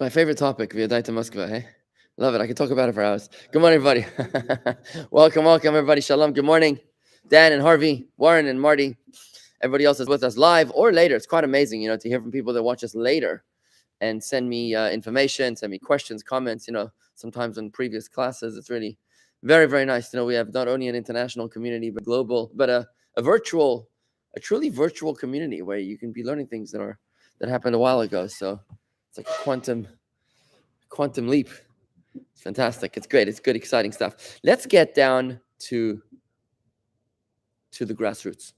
My favorite topic, Veyodayta Moskva, hey? Love it. I could talk about it for hours. Good morning, everybody. welcome, everybody. Shalom. Good morning. Dan and Harvey, Warren and Marty. Everybody else is with us live or later. It's quite amazing, to hear from people that watch us later and send me information, send me questions, comments, sometimes in previous classes. It's really very, very nice. We have not only an international community, but global, but a truly virtual community where you can be learning things that happened a while ago. So it's like a quantum leap. It's fantastic. It's great. It's good, exciting stuff. Let's get down to the grassroots.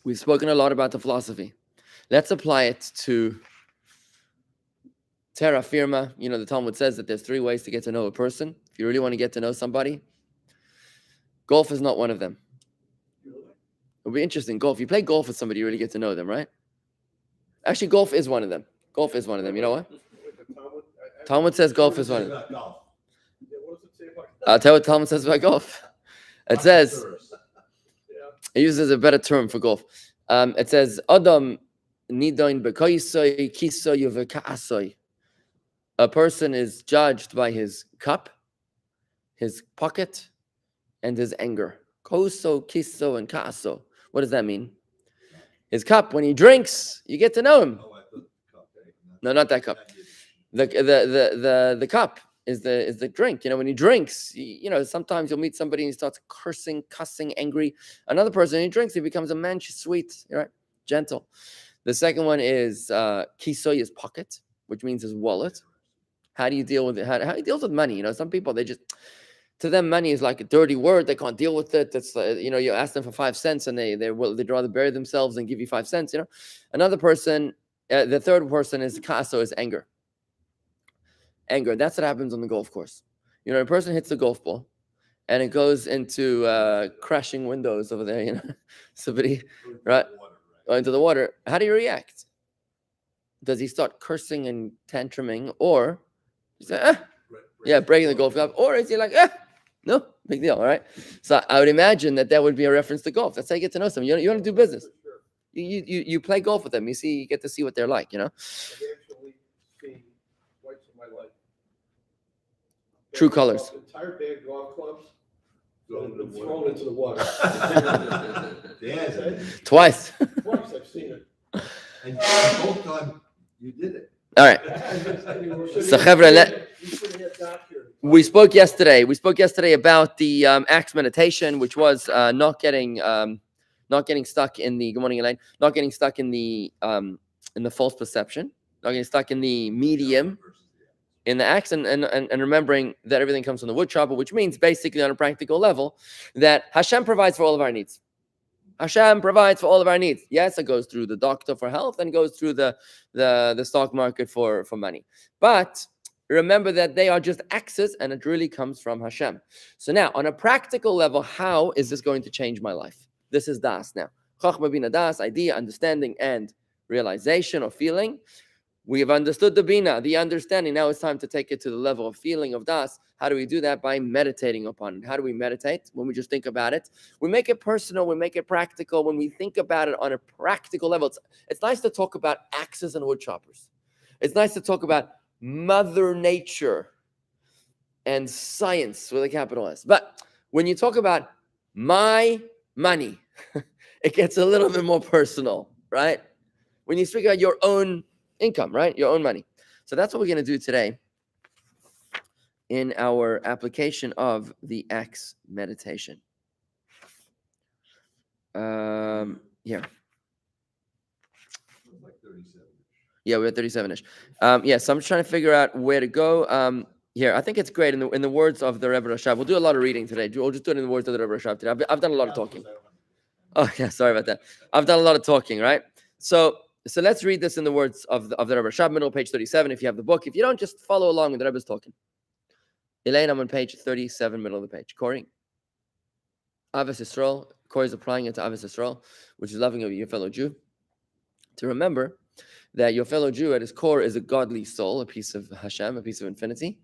We've spoken a lot about the philosophy. Let's apply it to terra firma. The Talmud says that there's 3 ways to get to know a person. If you really want to get to know somebody, golf is not one of them. It'll be interesting. Golf. You play golf with somebody, you really get to know them, right? Actually, golf is one of them. Golf is one of them. You know what? Talmud says golf is one of them. I'll tell you what Talmud says about golf. It says, it uses a better term for golf. It says, Adam nidain b'koisoi kisoy v'ka'asoi. A person is judged by his cup, his pocket, and his anger. Koso, kiso, and ka'aso. What does that mean? His cup, when he drinks, you get to know him. No, not that cup. The cup is the drink. When he drinks, sometimes you'll meet somebody and he starts cursing, cussing, angry. Another person, he drinks, he becomes a man, she's sweet, right? Gentle. The second one is kisoy, his pocket, which means his wallet. How do you deal with it? How he deals with money? Some people, to them, money is like a dirty word. They can't deal with it. It's you ask them for 5 cents and they'd rather bury themselves than give you 5 cents. Another person, the third person is kaso, is anger. Anger. That's what happens on the golf course. A person hits the golf ball, and it goes into crashing windows over there. Somebody right into the water. How do you react? Does he start cursing and tantruming, or is breaking the golf club, or is he like no big deal? All right. So I would imagine that would be a reference to golf. That's how you get to know someone. You want to do business. You play golf with them. You get to see what they're like. I've actually seen twice in my life. True colors. Entire bag golf clubs thrown into the water. Twice. Twice I've seen it. And both times you did it. All right. So Chevra, we spoke yesterday about the axe meditation, which was not getting stuck in the, good morning, Elaine, not getting stuck in the false perception, not getting stuck in the medium, in the axe, and remembering that everything comes from the wood chopper, which means basically on a practical level that Hashem provides for all of our needs. Hashem provides for all of our needs. Yes, it goes through the doctor for health and goes through the stock market for money. But remember that they are just axes, and it really comes from Hashem. So now, on a practical level, how is this going to change my life? This is das now. Chachma bina das, idea, understanding, and realization or feeling. We have understood the bina, the understanding. Now it's time to take it to the level of feeling of das. How do we do that? By meditating upon it. How do we meditate? When we just think about it. We make it personal. We make it practical. When we think about it on a practical level, it's nice to talk about axes and wood choppers. It's nice to talk about Mother Nature and science with a capital S. But when you talk about my money, it gets a little bit more personal, right? When you speak about your own income, right? Your own money. So that's what we're going to do today in our application of the axe meditation. Here. Yeah, we're at 37-ish. So I'm just trying to figure out where to go. Here, I think it's great in the words of the Rebbe Rashab. We'll do a lot of reading today. We'll just do it in the words of the Rebbe Rashab today. I've done a lot of talking. Oh, yeah, sorry about that. I've done a lot of talking, right? So let's read this in the words of the Rebbe Rashab, middle page 37, if you have the book. If you don't, just follow along with the Rebbe's talking. Elaine, I'm on page 37, middle of the page. Corey. Avos Yisrael. Corey's applying it to Avos Yisrael, which is loving of your fellow Jew. To remember that your fellow Jew at his core is a godly soul, a piece of Hashem, a piece of infinity.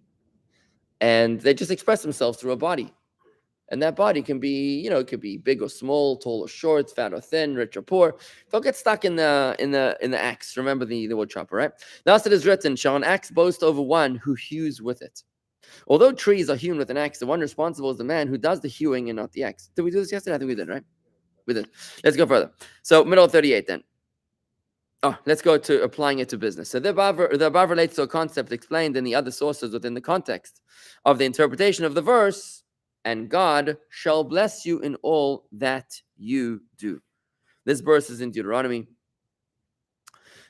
And they just express themselves through a body. And that body can be, it could be big or small, tall or short, fat or thin, rich or poor. Don't get stuck in the axe. Remember the wood chopper, right? Thus it is written, shall an axe boast over one who hews with it? Although trees are hewn with an axe, the one responsible is the man who does the hewing and not the axe. Did we do this yesterday? I think we did, right? We did. Let's go further. So middle of 38 then. Oh, let's go to applying it to business. So the above relates to a concept explained in the other sources within the context of the interpretation of the verse, and God shall bless you in all that you do. This verse is in Deuteronomy,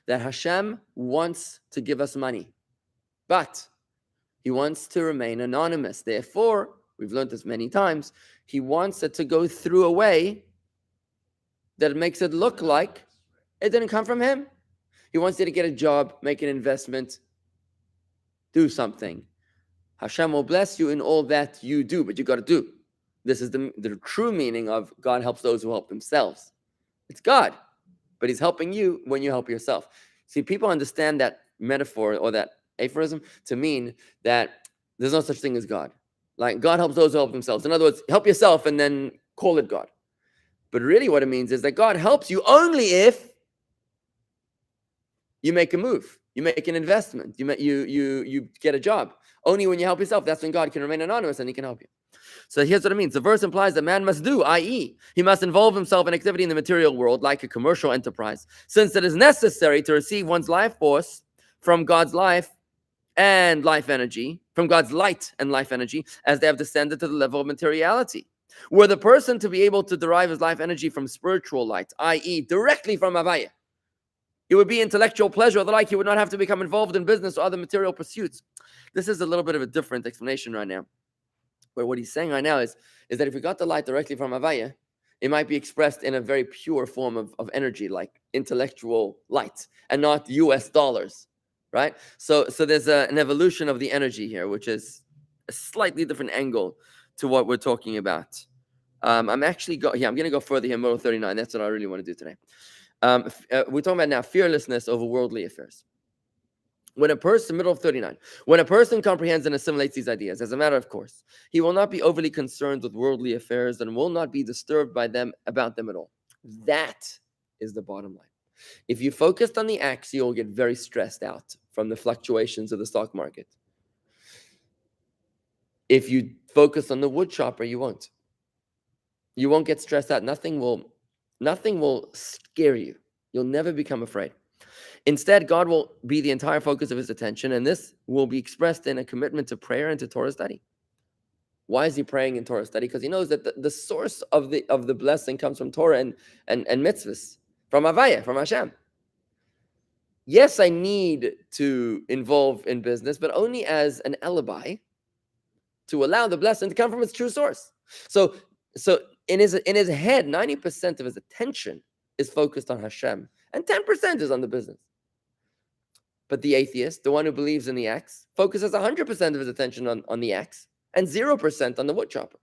that Hashem wants to give us money, but he wants to remain anonymous. Therefore, we've learned this many times, he wants it to go through a way that makes it look like it didn't come from him. He wants you to get a job, make an investment, do something. Hashem will bless you in all that you do, but you got to do. This is the true meaning of God helps those who help themselves. It's God, but he's helping you when you help yourself. See, people understand that metaphor or that aphorism to mean that there's no such thing as God. Like, God helps those who help themselves. In other words, help yourself and then call it God. But really what it means is that God helps you only if you make a move, you make an investment, you get a job. Only when you help yourself, that's when God can remain anonymous and he can help you. So here's what it means. The verse implies that man must do, i.e., he must involve himself in activity in the material world like a commercial enterprise, since it is necessary to receive one's life force from God's life and life energy, from God's light and life energy, as they have descended to the level of materiality. Were the person to be able to derive his life energy from spiritual light, i.e., directly from Havaya, it would be intellectual pleasure or the like. He would not have to become involved in business or other material pursuits. This is a little bit of a different explanation right now. But what he's saying right now is that if we got the light directly from Havaya, it might be expressed in a very pure form of energy, like intellectual light, and not US dollars, right? So there's an evolution of the energy here, which is a slightly different angle to what we're talking about. I'm going to go further here, Moral 39. That's what I really want to do today. We're talking about now fearlessness over worldly affairs. When a person, middle of 39, when a person comprehends and assimilates these ideas, as a matter of course, he will not be overly concerned with worldly affairs and will not be disturbed by them about them at all. That is the bottom line. If you focused on the axe, you'll get very stressed out from the fluctuations of the stock market. If you focus on the wood chopper, you won't. You won't get stressed out. Nothing will scare you. You'll never become afraid. Instead, God will be the entire focus of his attention, and this will be expressed in a commitment to prayer and to Torah study. Why is he praying in Torah study? Because he knows that the source of the blessing comes from Torah and mitzvahs, from Havaya, from Hashem. Yes, I need to involve in business, but only as an alibi to allow the blessing to come from its true source. So in his head, 90% of his attention is focused on Hashem, and 10% is on the business. But the atheist, the one who believes in the axe, focuses 100% of his attention on the axe and 0% on the wood chopper.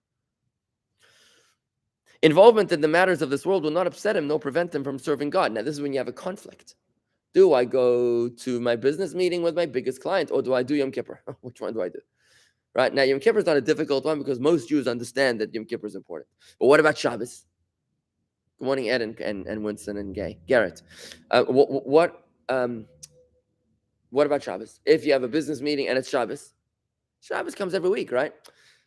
Involvement in the matters of this world will not upset him nor prevent him from serving God. Now, this is when you have a conflict. Do I go to my business meeting with my biggest client, or do I do Yom Kippur? Which one do I do? Right? Now, Yom Kippur is not a difficult one because most Jews understand that Yom Kippur is important. But what about Shabbos? Good morning, Ed and Winston and Garrett. What about Shabbos? If you have a business meeting and it's Shabbos comes every week, right?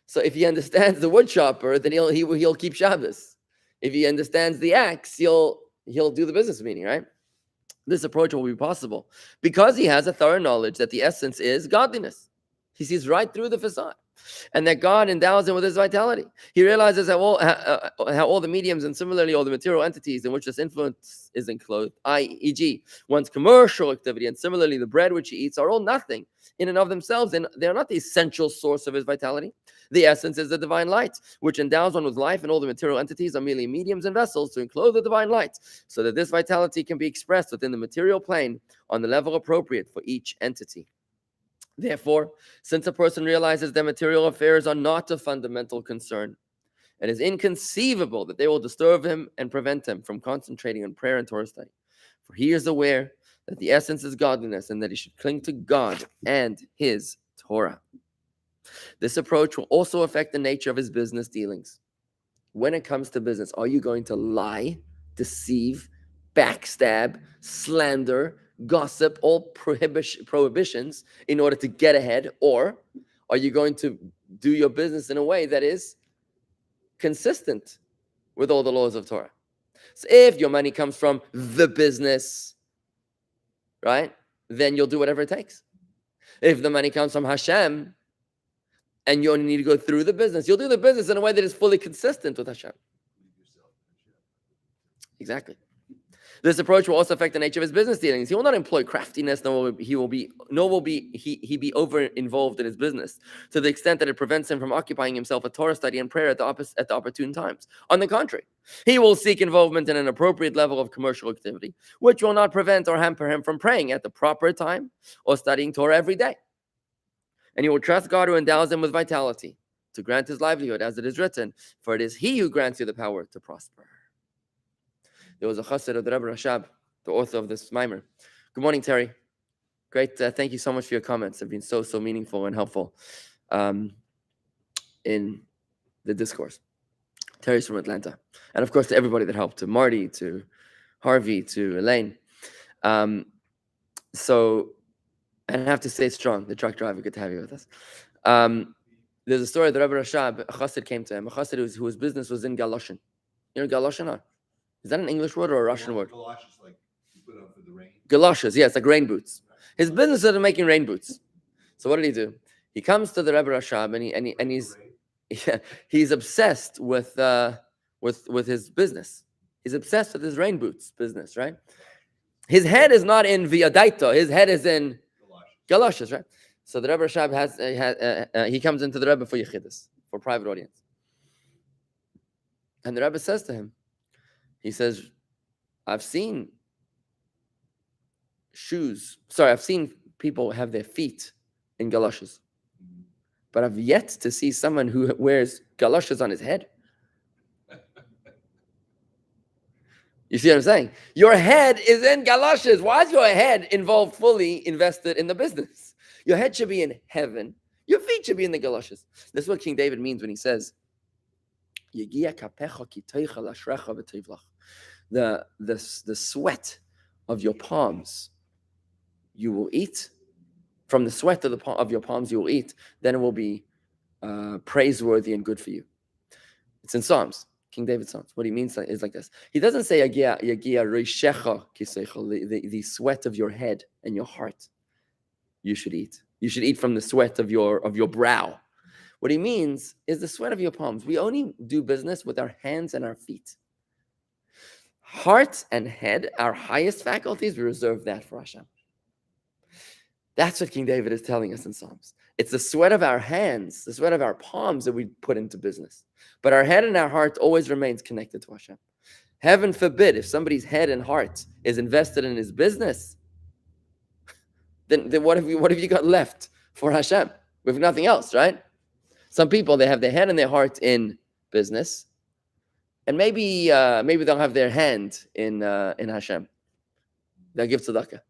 So if he understands the wood chopper, then he'll keep Shabbos. If he understands the axe, he'll do the business meeting, right? This approach will be possible because he has a thorough knowledge that the essence is godliness. He sees right through the facade, and that God endows him with his vitality. He realizes how all the mediums and similarly all the material entities in which this influence is enclosed, e.g., one's commercial activity and similarly the bread which he eats, are all nothing in and of themselves, and they're not the essential source of his vitality. The essence is the divine light, which endows one with life, and all the material entities are merely mediums and vessels to enclose the divine light, so that this vitality can be expressed within the material plane on the level appropriate for each entity. Therefore, since a person realizes that material affairs are not a fundamental concern, it is inconceivable that they will disturb him and prevent him from concentrating on prayer and Torah study. For he is aware that the essence is godliness and that he should cling to God and his Torah. This approach will also affect the nature of his business dealings. When it comes to business, are you going to lie, deceive, backstab, slander, gossip, all prohibitions in order to get ahead? Or are you going to do your business in a way that is consistent with all the laws of Torah? So if your money comes from the business, right, then you'll do whatever it takes. If the money comes from Hashem, and you only need to go through the business, you'll do the business in a way that is fully consistent with Hashem. Exactly. This approach will also affect the nature of his business dealings. He will not employ craftiness, nor will he be over involved in his business to the extent that it prevents him from occupying himself with Torah study and prayer at the opportune times. On the contrary, he will seek involvement in an appropriate level of commercial activity, which will not prevent or hamper him from praying at the proper time or studying Torah every day. And he will trust God who endows him with vitality to grant his livelihood, as it is written, for it is he who grants you the power to prosper. There was a chassid of the Rabbi Rashab, the author of this Maamar. Good morning, Terry. Great. Thank you so much for your comments. They've been so meaningful and helpful in the discourse. Terry's from Atlanta. And of course, to everybody that helped, to Marty, to Harvey, to Elaine. And I have to stay strong, the truck driver, good to have you with us. There's a story that Rabbi Rashab, a chassid came to him, a chassid whose business was in galoshin. You know galoshin? Or? Is that an English word or a Russian word? Galoshes, like you put on for the rain. Galoshes, yes, like rain boots. His business is making rain boots. So what did he do? He comes to the Rabbi Rashab and he's obsessed with his business. He's obsessed with his rain boots business, right? His head is not in Veyodayta. His head is in galoshes, right? So the Rebbe Rashab he comes into the Rebbe for Yechidus, for private audience. And the Rebbe says to him, he says, I've seen people have their feet in galoshes, but I've yet to see someone who wears galoshes on his head. You see what I'm saying? Your head is in galoshes. Why is your head involved, fully invested in the business? Your head should be in heaven. Your feet should be in the galoshes. This is what King David means when he says, the sweat of your palms you will eat. From the sweat of your palms you will eat. Then it will be praiseworthy and good for you. It's in Psalms. King David's Psalms. What he means is like this. He doesn't say the sweat of your head and your heart you should eat. You should eat from the sweat of your brow. What he means is the sweat of your palms. We only do business with our hands and our feet. Heart and head, our highest faculties, we reserve that for Hashem. That's what King David is telling us in Psalms. It's the sweat of our hands, the sweat of our palms that we put into business. But our head and our heart always remains connected to Hashem. Heaven forbid, if somebody's head and heart is invested in his business, then what have you got left for Hashem? We have nothing else, right? Some people, they have their head and their heart in business, and maybe they'll have their hand in Hashem. They'll give tzedakah.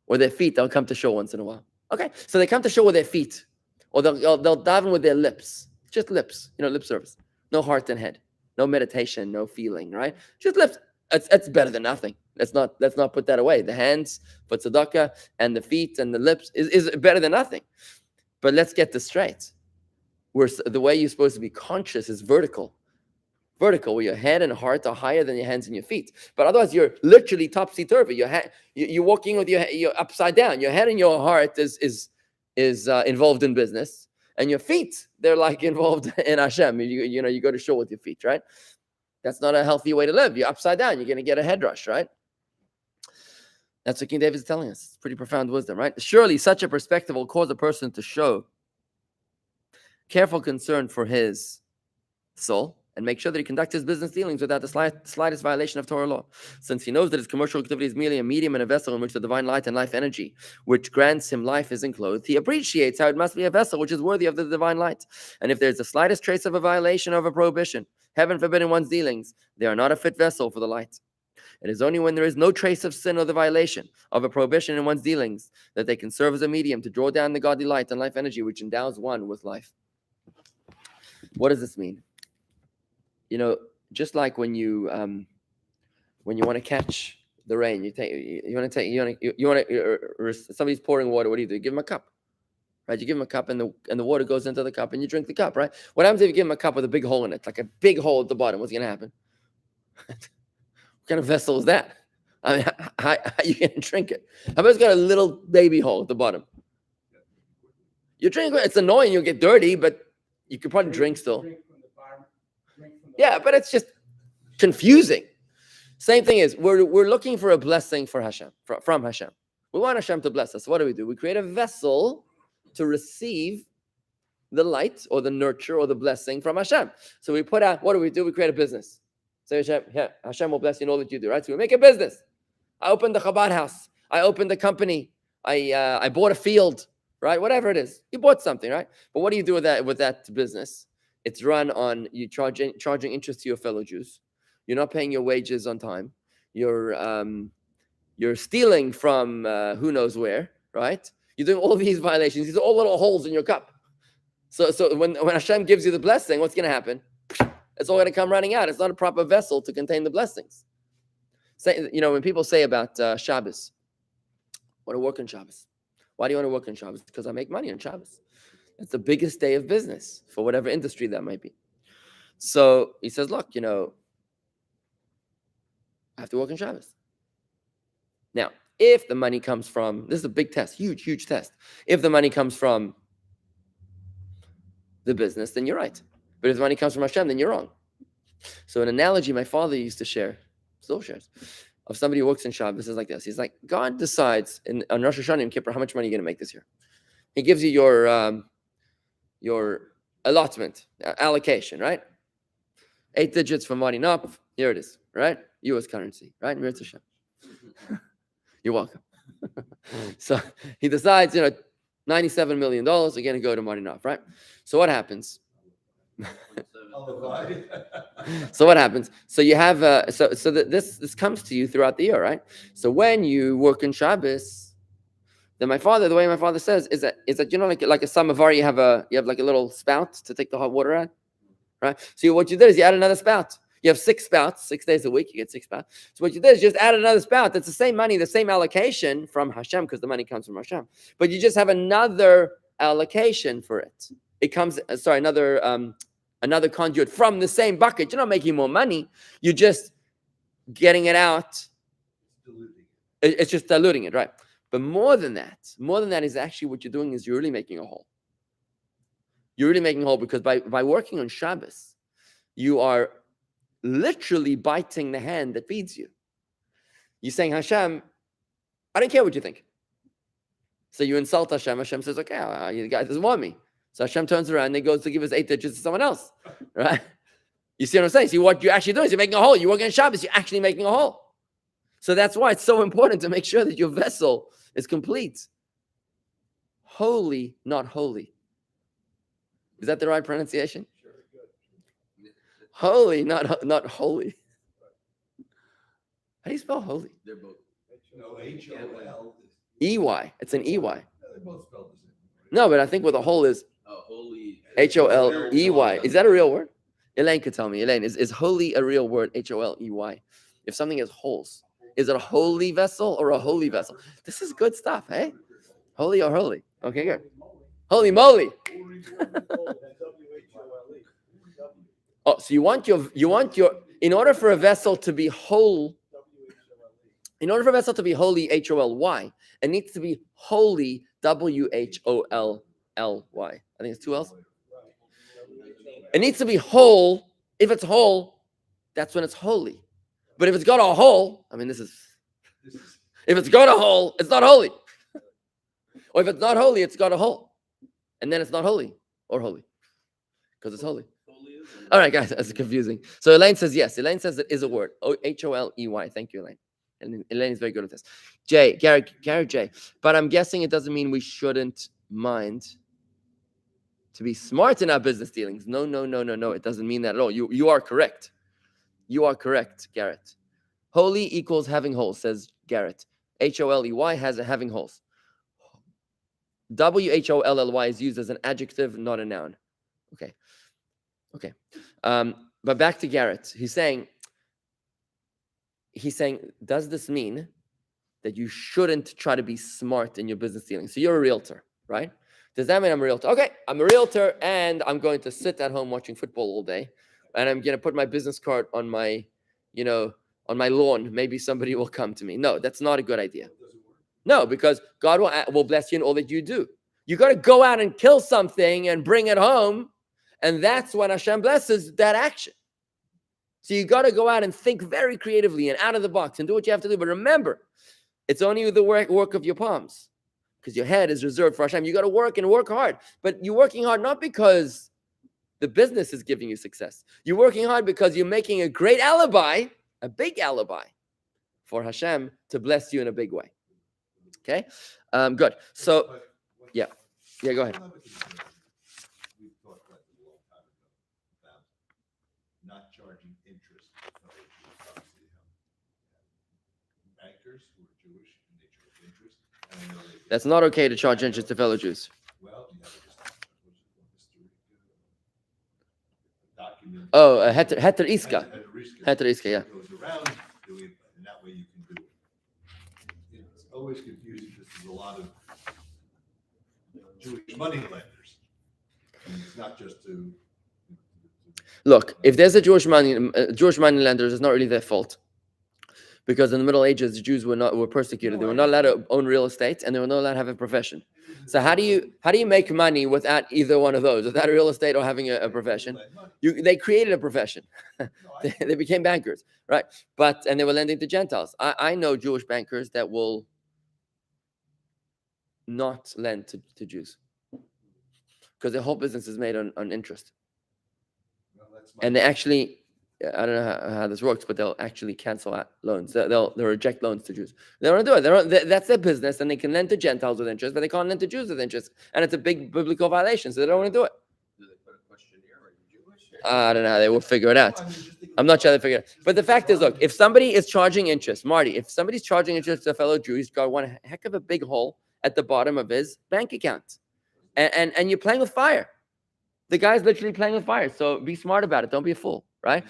Or their feet, they'll come to shul once in a while. Okay, so they come to shul with their feet, or they'll daven with their lips, just lips, lip service, no heart and head, no meditation, no feeling, right? Just lips. That's better than nothing. Let's not put that away. The hands for tzedakah and the feet and the lips is better than nothing. But let's get this straight. The way you're supposed to be conscious is vertical, where your head and heart are higher than your hands and your feet. But otherwise, you're literally topsy-turvy. You're walking with you're upside down. Your head and your heart is involved in business, and your feet, they're like involved in Hashem. You go to shul with your feet, right? That's not a healthy way to live. You're upside down. You're going to get a head rush, right? That's what King David is telling us. It's pretty profound wisdom, right? Surely such a perspective will cause a person to show careful concern for his soul and make sure that he conducts his business dealings without the slightest violation of Torah law. Since he knows that his commercial activity is merely a medium and a vessel in which the divine light and life energy, which grants him life, is enclosed, he appreciates how it must be a vessel which is worthy of the divine light. And if there's the slightest trace of a violation or of a prohibition, heaven forbid, in one's dealings, they are not a fit vessel for the light. It is only when there is no trace of sin or the violation of a prohibition in one's dealings that they can serve as a medium to draw down the godly light and life energy which endows one with life. What does this mean? Just like when you want to catch the rain, somebody's pouring water. What do? You give them a cup, right? You give them a cup, and the water goes into the cup, and you drink the cup, right? What happens if you give them a cup with a big hole in it, like a big hole at the bottom? What's going to happen? What kind of vessel is that? I mean, how are you going to drink it? How about it's got a little baby hole at the bottom? You drink it. It's annoying. You'll get dirty, but you could probably drink still. Yeah, but it's just confusing. Same thing is, we're looking for a blessing for Hashem, from Hashem. We want Hashem to bless us. What do? We create a vessel to receive the light or the nurture or the blessing from Hashem. So we put out, what do? We create a business. Say, Hashem will bless you in all that you do, right? So we make a business. I opened the Chabad house. I opened a company. I bought a field, right? Whatever it is. You bought something, right? But what do you do with that business? It's run on you charging interest to your fellow Jews. You're not paying your wages on time. You're stealing from who knows where, right? You're doing all these violations. These are all little holes in your cup. So when Hashem gives you the blessing, what's going to happen? It's all going to come running out. It's not a proper vessel to contain the blessings. When people say about Shabbos, I want to work on Shabbos. Why do you want to work on Shabbos? Because I make money on Shabbos. It's the biggest day of business for whatever industry that might be. So he says, look, I have to work on Shabbos. Now, if the money comes from, this is a big test, huge test. If the money comes from the business, then you're right. But if the money comes from Hashem, then you're wrong. So an analogy my father used to share, still shares, of somebody who works in Shabbos is like this. He's like, God decides on Rosh Hashanah and Kippur how much money you're going to make this year. He gives you your allotment, allocation, right? 8 digits for money up. Here it is, right? U.S. currency, right? You're welcome. So he decides, $97 million are going to go to money up, right? So what happens? So what happens? So you have this comes to you throughout the year, right? So when you work in Shabbos, then the way my father says is that like a samovar, you have like a little spout to take the hot water out, right? So what you do is you add another spout. You have 6 spouts, 6 days a week, you get 6 spouts. So what you do is just add another spout. That's the same money, the same allocation from Hashem, because the money comes from Hashem. But you just have another allocation for it. It comes, another conduit from the same bucket. You're not making more money. You're just getting it out. It's just diluting it, right? But more than that is actually what you're doing is you're really making a hole. You're really making a hole because by working on Shabbos, you are literally biting the hand that feeds you. You're saying, Hashem, I don't care what you think. So you insult Hashem. Hashem says, okay, you guys doesn't want me. So Hashem turns around and he goes to give his 8 digits to someone else, right? You see what I'm saying? See what you're actually doing is you're making a hole. You're working on Shabbos, you're actually making a hole. So that's why it's so important to make sure that your vessel is complete. Holy, not holy. Is that the right pronunciation? Holy, not holy. How do you spell holy? They're both. No, H-O-L. E-Y. It's an E-Y. They're both spelled the same. No, but I think with a hole is Holy. H-O-L-E-Y. Is that a real word? Elaine could tell me. Elaine, is holy a real word? H-O-L-E-Y. If something has holes, is it a holy vessel or a holy vessel? This is good stuff, hey? Holy or holy? Okay, good. Holy moly. Oh, so you want your in order for a vessel to be whole, in order for a vessel to be holy, H-O-L-Y, it needs to be holy, W-H-O-L-L-Y. I think it's 2 L's. It needs to be whole. If it's whole, that's when it's holy. But if it's got a hole, if it's got a hole, it's not holy. Or if it's not holy, it's got a hole. And then it's not holy or holy. Because it's holy. All right, guys, that's confusing. So Elaine says yes. Elaine says it is a word. H-O-L-E-Y. Thank you, Elaine. And Elaine is very good at this. Garrett J. But I'm guessing it doesn't mean we shouldn't mind to be smart in our business dealings. No. It doesn't mean that at all. You are correct. You are correct, Garrett. Holy equals having holes, says Garrett. Holey has a having holes. Wholly is used as an adjective, not a noun. Okay. But back to Garrett. He's saying, does this mean that you shouldn't try to be smart in your business dealing? So you're a realtor, right? Does that mean I'm a realtor? Okay, I'm a realtor and I'm going to sit at home watching football all day, and I'm going to put my business card on my, on my lawn. Maybe somebody will come to me. No, that's not a good idea. No, because God will bless you in all that you do. You got to go out and kill something and bring it home, and that's when Hashem blesses that action. So you got to go out and think very creatively and out of the box and do what you have to do. But remember, it's only the work of your palms, because your head is reserved for Hashem. You got to work and work hard. But you're working hard not because the business is giving you success. You're working hard because you're making a great alibi, a big alibi, for Hashem to bless you in a big way. Okay? Good. So, yeah, go ahead. We've talked about this a long time ago about not charging interest. Bankers who are Jewish and they charge interest. And I know That's not okay to charge interest to fellow Jews. Well, you have a document. Oh, heter iska. Heter iska, yeah. Goes around doing it, and that way you can do it. It's always confusing because there's a lot of Jewish money lenders. And it's not just to. Look, if there's a Jewish money lenders, it's not really their fault. Because in the Middle Ages, the Jews were persecuted. They were not allowed to own real estate, and they were not allowed to have a profession. So how do you make money without either one of those, without real estate or having a profession? They created a profession. They became bankers, right? And they were lending to Gentiles. I know Jewish bankers that will not lend to Jews because their whole business is made on interest. And they actually, I don't know how this works, but they'll actually cancel out loans. They'll reject loans to Jews. They don't want to do it. That's their business, and they can lend to Gentiles with interest, but they can't lend to Jews with interest. And it's a big biblical violation, so they don't want to do it. Do they put a questionnaire? Are you Jewish? I don't know how they will figure it out. I'm not sure they figure it out. But the fact is, look, if somebody is charging interest, Marty, if somebody's charging interest to a fellow Jew, he's got one heck of a big hole at the bottom of his bank account. And you're playing with fire. The guy's literally playing with fire. So be smart about it. Don't be a fool, right?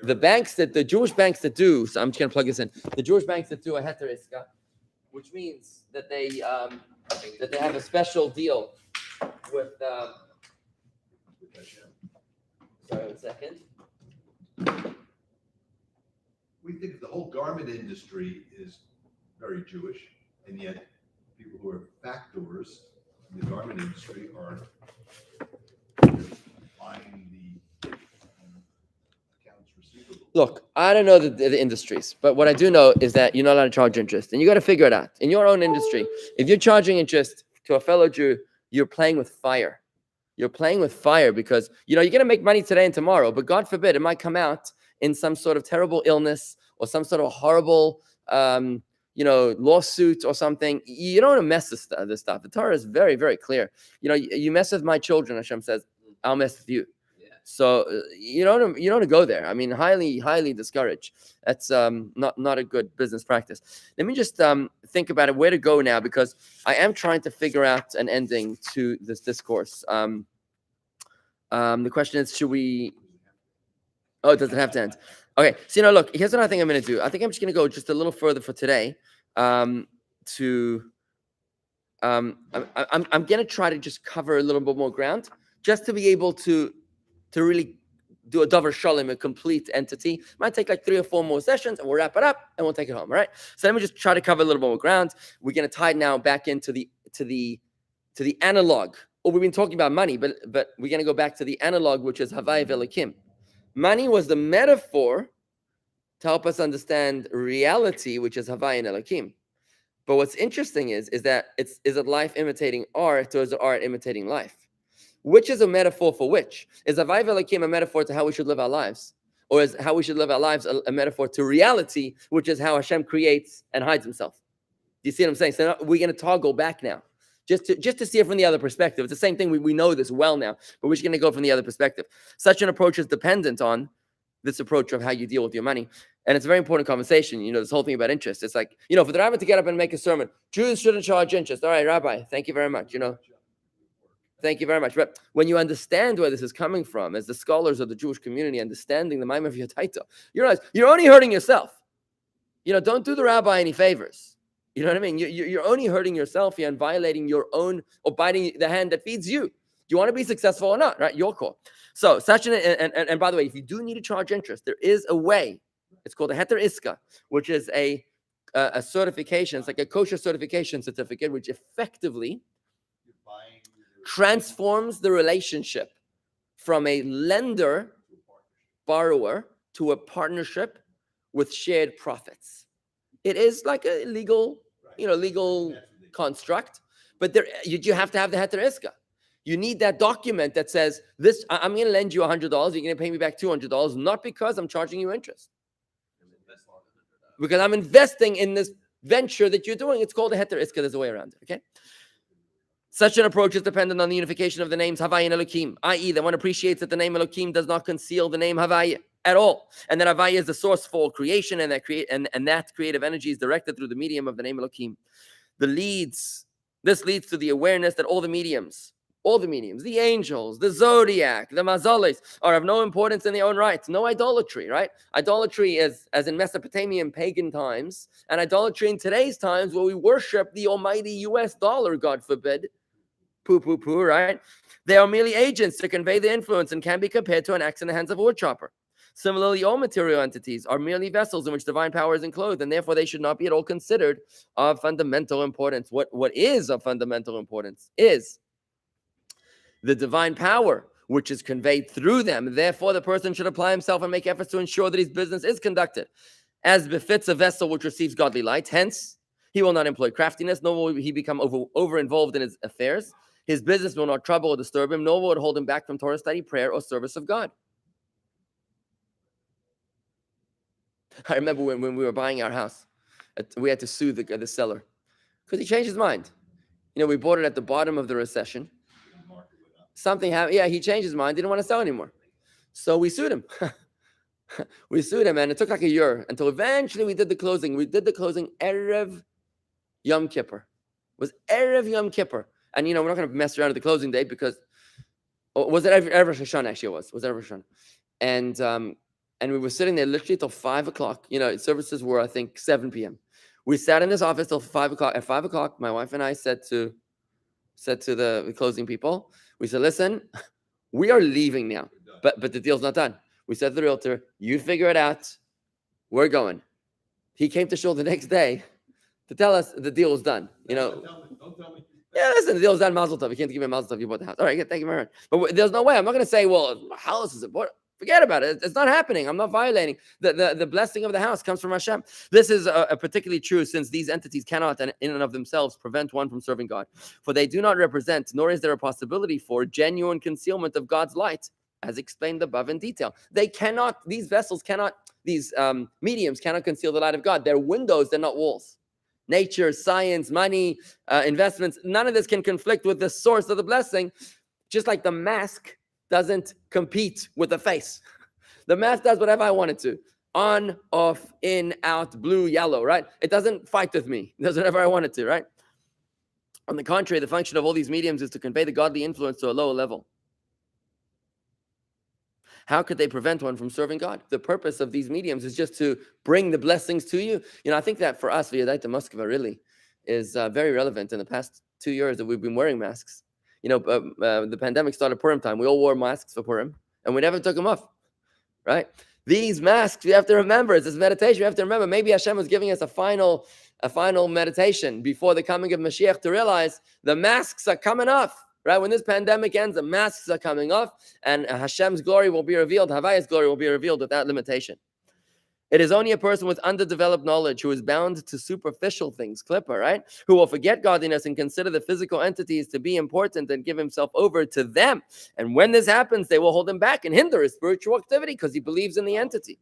The Jewish banks that do, so I'm just going to plug this in. The Jewish banks that do a heter iska, which means that they have a special deal with, sorry, 1 second. We think the whole garment industry is very Jewish, and yet people who are factors in the garment industry are buying the accounts receivable. Look, I don't know the industries, but what I do know is that you're not allowed to charge interest, and you got to figure it out in your own industry. If you're charging interest to a fellow Jew, you're playing with fire. You're playing with fire because you're going to make money today and tomorrow, but God forbid it might come out in some sort of terrible illness or some sort of horrible, lawsuit or something. You don't want to mess this stuff. The Torah is very, very clear. You mess with my children, Hashem says, I'll mess with you. Yeah. So you don't want to go there. I mean, highly, highly discouraged. That's not a good business practice. Let me just think about it, where to go now, because I am trying to figure out an ending to this discourse. The question is, should we? Oh, it doesn't have to end. Okay, so look, here's what I think I'm going to do. I think I'm just going to go just a little further for today. I'm going to try to just cover a little bit more ground, just to be able to really do a davar shalom, a complete entity. Might take like 3 or 4 more sessions, and we'll wrap it up and we'll take it home. All right. So let me just try to cover a little bit more ground. We're going to tie it now back into the analog. Or we've been talking about money, but we're going to go back to the analog, which is Havai Velakim. Money was the metaphor to help us understand reality, which is Havai and Elokim. But what's interesting is that is it life imitating art, or is it art imitating life? Which is a metaphor for which? Is Havai Velakim a metaphor to how we should live our lives? Or is how we should live our lives a metaphor to reality, which is how Hashem creates and hides himself? Do you see what I'm saying? So now we're going to toggle back now. Just to see it from the other perspective. It's the same thing. We know this well now, but we're just going to go from the other perspective. Such an approach is dependent on this approach of how you deal with your money. And it's a very important conversation, this whole thing about interest. It's like, for the rabbi to get up and make a sermon, Jews shouldn't charge interest. All right, Rabbi, thank you very much, Thank you very much. But when you understand where this is coming from, as the scholars of the Jewish community understanding the Maamar of Veyodayta, you realize you're only hurting yourself. Don't do the rabbi any favors. You know what I mean? You're only hurting yourself and violating your own, or biting the hand that feeds you. Do you want to be successful or not? Right? Your call. So, and by the way, if you do need to charge interest, there is a way. It's called a heter iska, which is a certification. It's like a kosher certification certificate, which effectively transforms the relationship from a lender borrower to a partnership with shared profits. It is like a legal construct, but there you have to have the heter iska. You need that document that says this. I'm going to lend you $100. You're going to pay me back $200, not because I'm charging you interest, because I'm investing in this venture that you're doing. It's called a heter iska. There's a way around it. Okay. Such an approach is dependent on the unification of the names Havaya and Elokim, i.e. that one appreciates that the name Elokim does not conceal the name Havaya at all, and that Havaya is the source for all creation, and that creative energy is directed through the medium of the name Elokim. This leads to the awareness that all the mediums, the angels, the zodiac, the mazalis, are of no importance in their own right. No idolatry, right? Idolatry is, as in Mesopotamian pagan times, and idolatry in today's times where we worship the almighty US dollar, God forbid, right? They are merely agents to convey the influence and can be compared to an axe in the hands of a woodchopper. Similarly, all material entities are merely vessels in which divine power is enclosed, and therefore they should not be at all considered of fundamental importance. What is of fundamental importance is the divine power, which is conveyed through them. Therefore, the person should apply himself and make efforts to ensure that his business is conducted as befits a vessel which receives godly light. Hence, he will not employ craftiness, nor will he become over-involved in his affairs. His business will not trouble or disturb him, nor will it hold him back from Torah study, prayer, or service of God. I remember when we were buying our house, we had to sue the seller because he changed his mind. We bought it at the bottom of the recession. Something happened. Yeah, he changed his mind. Didn't want to sell anymore. So we sued him. We sued him, and it took like a year until eventually we did the closing. We did the closing Erev Yom Kippur. It was Erev Yom Kippur. And, we're not going to mess around with the closing date because, was it Erev Rosh Hashanah? Actually, it was Erev Rosh Hashanah. And we were sitting there literally till 5 o'clock. Services were, I think, 7 p.m. We sat in this office till 5 o'clock. At 5 o'clock, my wife and I said to the closing people, we said, listen, we are leaving now, but the deal's not done. We said to the realtor, you figure it out. We're going. He came to shul the next day to tell us the deal was done. Don't tell me. Yeah, listen, the deal's done. Mazel tov. You can't give me a mazel tov. You bought the house. All right, thank you very much. But there's no way. I'm not going to say, well, my house is important. Forget about it. It's not happening. I'm not violating. The blessing of the house comes from Hashem. This is particularly true since these entities cannot, in and of themselves, prevent one from serving God. For they do not represent, nor is there a possibility for genuine concealment of God's light, as explained above in detail. They cannot, these vessels cannot, these mediums cannot conceal the light of God. They're windows, they're not walls. Nature, science, money, investments, none of this can conflict with the source of the blessing, just like the mask doesn't compete with the face. The mask does whatever I want it to. On, off, in, out, blue, yellow, right? It doesn't fight with me. It does whatever I want it to, right? On the contrary, the function of all these mediums is to convey the godly influence to a lower level. How could they prevent one from serving God? The purpose of these mediums is just to bring the blessings to you. I think that for us, Veyodayta Moskva really is very relevant in the past 2 years that we've been wearing masks. The pandemic started Purim time. We all wore masks for Purim, and we never took them off, right? These masks, we have to remember, it's this meditation. We have to remember, maybe Hashem was giving us a final meditation before the coming of Mashiach to realize the masks are coming off, right? When this pandemic ends, the masks are coming off, and Hashem's glory will be revealed. Havaya's glory will be revealed without limitation. It is only a person with underdeveloped knowledge who is bound to superficial things, Klippa, right? Who will forget godliness and consider the physical entities to be important and give himself over to them. And when this happens, they will hold him back and hinder his spiritual activity because he believes in the entity.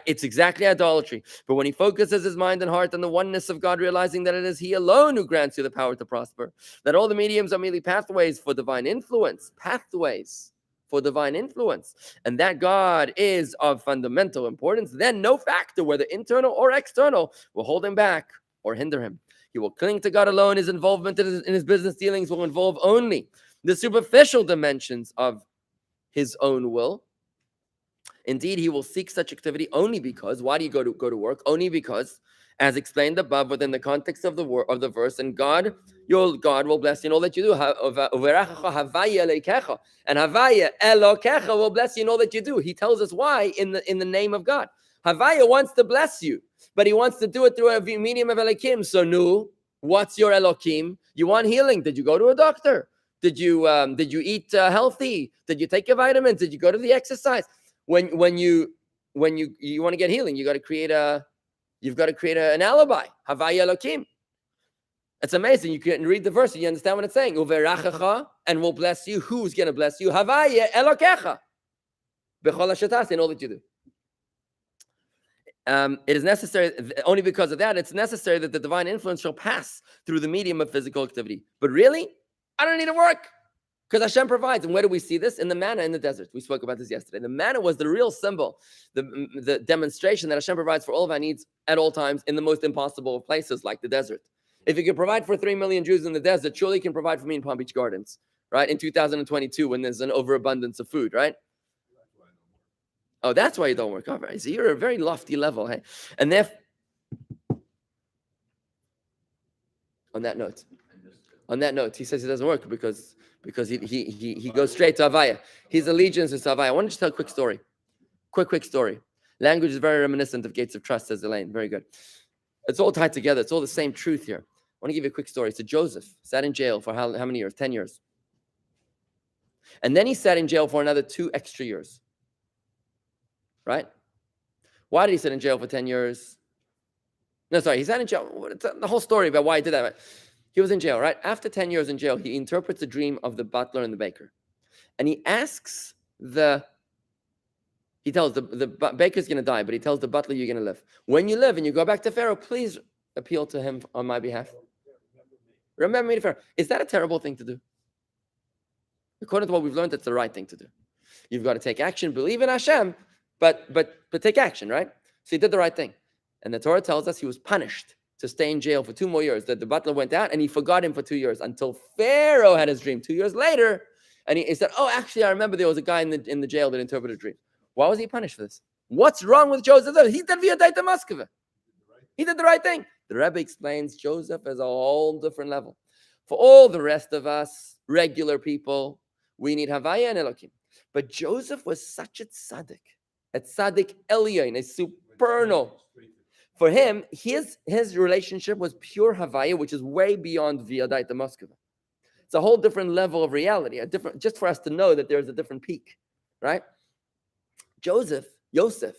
It's exactly idolatry. But when he focuses his mind and heart on the oneness of God, realizing that it is he alone who grants you the power to prosper, that all the mediums are merely pathways for divine influence, pathways for divine influence, and that God is of fundamental importance, then no factor, whether internal or external, will hold him back or hinder him. He will cling to God alone. His involvement in his business dealings will involve only the superficial dimensions of his own will. Indeed, he will seek such activity only because, why do you go to work? Only because, as explained above, within the context of the verse, and your God will bless you in all that you do. And Havaya Elokecha will bless you in all that you do. He tells us why in the name of God. Havaya wants to bless you, but he wants to do it through a medium of Elokim. So, what's your Elokim? You want healing? Did you go to a doctor? Did you eat healthy? Did you take your vitamins? Did you go to the exercise? When you want to get healing, you've got to create an alibi. Havaya Elokim. It's amazing. You can read the verse and you understand what it's saying. Uverachacha, and will bless you. Who's going to bless you? Havaya Elokecha. B'chol hashatas, in all that you do. It is necessary, only because of that, it's necessary that the divine influence shall pass through the medium of physical activity. But really, I don't need to work because Hashem provides. And where do we see this? In the manna in the desert. We spoke about this yesterday. The manna was the real symbol, the demonstration that Hashem provides for all of our needs at all times in the most impossible of places like the desert. If you can provide for 3 million Jews in the desert, surely you can provide for me in Palm Beach Gardens, right? In 2022, when there's an overabundance of food, right? Oh, that's why you don't work. All right. So you're a very lofty level, hey? And therefore, on that note, he says he doesn't work because he goes straight to Havaya. His allegiance is to Havaya. I want to just tell a quick story. Quick story. Language is very reminiscent of Gates of Trust, says Elaine. Very good. It's all tied together. It's all the same truth here. I want to give you a quick story. So Joseph sat in jail for how many years? 10 years. And then he sat in jail for another 2 extra years. Right? Why did he sit in jail for 10 years? No, sorry, he sat in jail. The whole story about why he did that. Right? He was in jail, right? After 10 years in jail, he interprets the dream of the butler and the baker. And he asks he tells the baker's going to die, but he tells the butler, you're going to live. When you live and you go back to Pharaoh, please appeal to him on my behalf. Remember me to Pharaoh. Is that a terrible thing to do? According to what we've learned, that's the right thing to do. You've got to take action, believe in Hashem, but take action, right? So he did the right thing. And the Torah tells us he was punished to stay in jail for 2 more years. That the butler went out and he forgot him for 2 years until Pharaoh had his dream 2 years later. And he said, oh, actually, I remember there was a guy in the jail that interpreted a dream. Why was he punished for this? What's wrong with Joseph? He did Veyodayta Moskva. He did the right thing. The Rabbi explains Joseph as a whole different level. For all the rest of us, regular people, we need Havaya and Elokim. But Joseph was such a tzaddik elyon, a supernal. For him, his relationship was pure Havaya, which is way beyond Veyodayta Moskva. It's a whole different level of reality, just for us to know that there's a different peak, right? Yosef,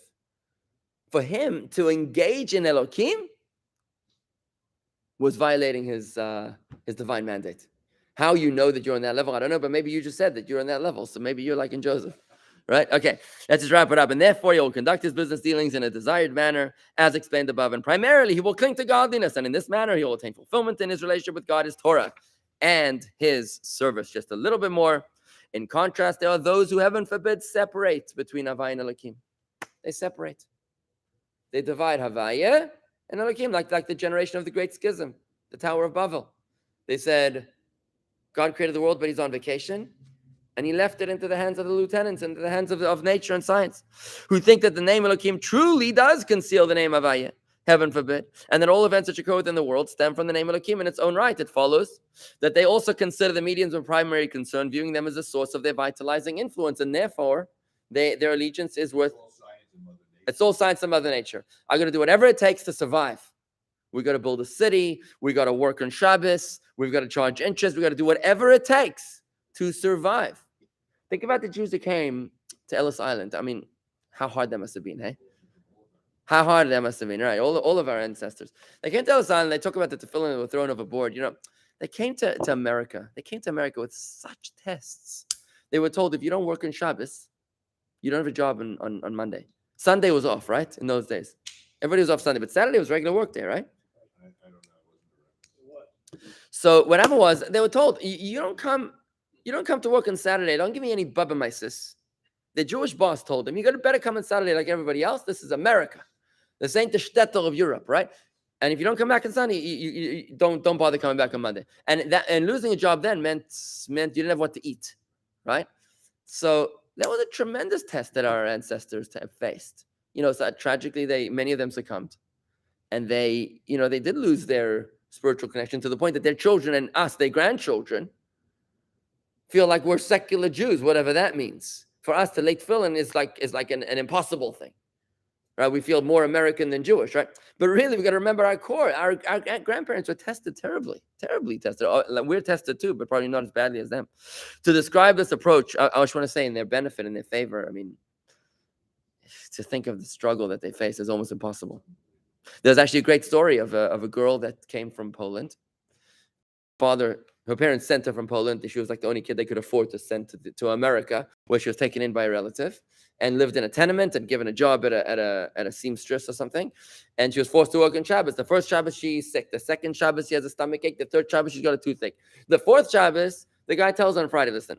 for him to engage in Elokim was violating his divine mandate. How you know that you're on that level, I don't know, but maybe you just said that you're on that level, so maybe you're like in Joseph, right? Okay, let's just wrap it up. And therefore, he will conduct his business dealings in a desired manner, as explained above. And primarily, he will cling to godliness, and in this manner, he will attain fulfillment in his relationship with God, his Torah, and his service. Just a little bit more. In contrast, there are those who, heaven forbid, separate between Havaya and Elokim. They separate. They divide Havaya and Elokim, like the generation of the Great Schism, the Tower of Babel. They said, God created the world, but he's on vacation. And he left it into the hands of the lieutenants, into the hands of nature and science, who think that the name Elokim truly does conceal the name Havaya. Heaven forbid. And that all events which occur within the world stem from the name Elokim in its own right. It follows that they also consider the mediums of primary concern, viewing them as a source of their vitalizing influence. And therefore, their allegiance is with... It's all science and Mother Nature. I'm going to do whatever it takes to survive. We got to build a city. We got to work on Shabbos. We've got to charge interest. We got to do whatever it takes to survive. Think about the Jews that came to Ellis Island. I mean, how hard that must have been, hey? How hard that must have been, right? All of our ancestors. They came to Ellis Island. They talk about the tefillin that were thrown overboard. They came to America. They came to America with such tests. They were told, if you don't work on Shabbos, you don't have a job on Monday. Sunday was off, right? In those days. Everybody was off Sunday, but Saturday was regular work day, right? I don't know. So what happened was, they were told, you don't come you don't come to work on Saturday. Don't give me any baba maisis. The Jewish boss told him, you better come on Saturday like everybody else. This is America. This ain't the shtetl of Europe, right? And if you don't come back on Sunday, you don't bother coming back on Monday. And losing a job then meant you didn't have what to eat, right? So that was a tremendous test that our ancestors have faced. So tragically, many of them succumbed, and they did lose their spiritual connection to the point that their children and us, their grandchildren, feel like we're secular Jews, whatever that means. For us, to late tefillin is like an impossible thing. Right? We feel more American than Jewish, right? But really, we got to remember our core. Our grandparents were tested terribly tested. We're tested too, but probably not as badly as them. To describe this approach, I just want to say in their benefit, in their favor, I mean, to think of the struggle that they face is almost impossible. There's actually a great story of a girl that came from Poland. Her parents sent her from Poland. She was like the only kid they could afford to send to America, where she was taken in by a relative and lived in a tenement and given a job at a seamstress or something. And she was forced to work on Shabbos. The first Shabbos, she's sick. The second Shabbos, she has a stomach ache. The third Shabbos, she's got a toothache. The fourth Shabbos, the guy tells her on Friday, listen,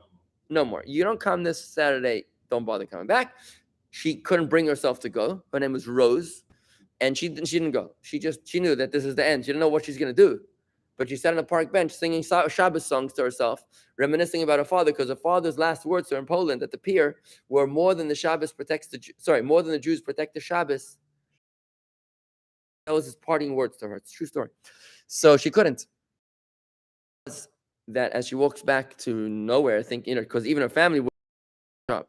no more. You don't come this Saturday, don't bother coming back. She couldn't bring herself to go. Her name was Rose. And she didn't go. She knew that this is the end. She didn't know what she's going to do. But she sat on a park bench singing Shabbos songs to herself, reminiscing about her father, because her father's last words to her in Poland at the pier were more than the Jews protect the Shabbos. That was his parting words to her. It's a true story. So she couldn't. That as she walks back to nowhere, thinking, because even her family would up.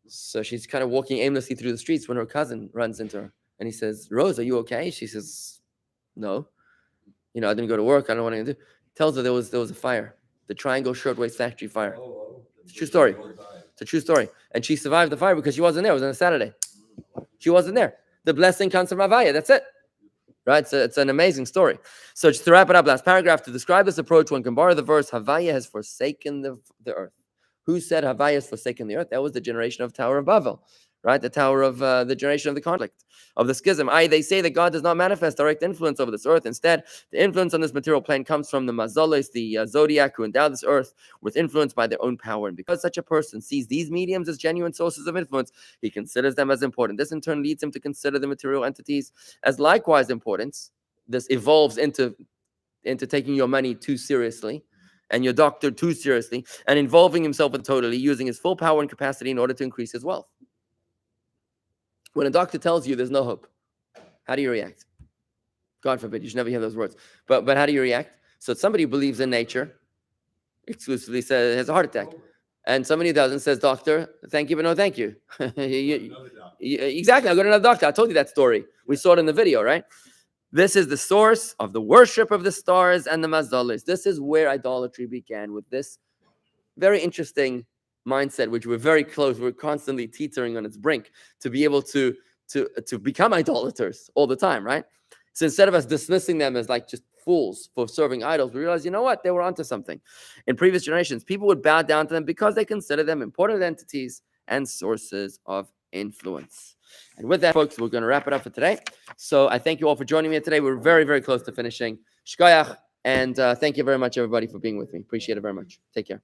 So she's kind of walking aimlessly through the streets when her cousin runs into her. And he says, Rose, are you okay? She says, no. I didn't go to work. I don't know what I'm going to do. Tells her there was a fire. The Triangle Shirtwaist Factory fire. It's a true story. It's a true story. And she survived the fire because she wasn't there. It was on a Saturday. She wasn't there. The blessing comes from Havaya. That's it. Right? So it's an amazing story. So just to wrap it up, last paragraph, to describe this approach, one can borrow the verse, Havaya has forsaken the earth. Who said Havaya has forsaken the earth? That was the generation of Tower of Babel. Right? The tower of the generation of the conflict, of the schism. They say that God does not manifest direct influence over this earth. Instead, the influence on this material plane comes from the mazoles, the zodiac, who endow this earth with influence by their own power. And because such a person sees these mediums as genuine sources of influence, he considers them as important. This in turn leads him to consider the material entities as likewise important. This evolves into taking your money too seriously and your doctor too seriously, and involving himself with totally, using his full power and capacity in order to increase his wealth. When a doctor tells you there's no hope, how do you react? God forbid, you should never hear those words. But how do you react? So somebody who believes in nature exclusively says has a heart attack. And somebody who doesn't says, doctor, thank you, but no thank you. Exactly, I'll go to another doctor. I told you that story. We saw it in the video, right? This is the source of the worship of the stars and the mazolis. This is where idolatry began, with this very interesting mindset, which we're very close, we're constantly teetering on its brink to be able to become idolaters all the time, right? So instead of us dismissing them as like just fools for serving idols, we realize, you know what, they were onto something. In previous generations, people would bow down to them because they consider them important entities and sources of influence. And with that, folks, we're going to wrap it up for today. So I thank you all for joining me today. We're very, very close to finishing. Shkoyach, and thank you very much, everybody, for being with me. Appreciate it very much. Take care.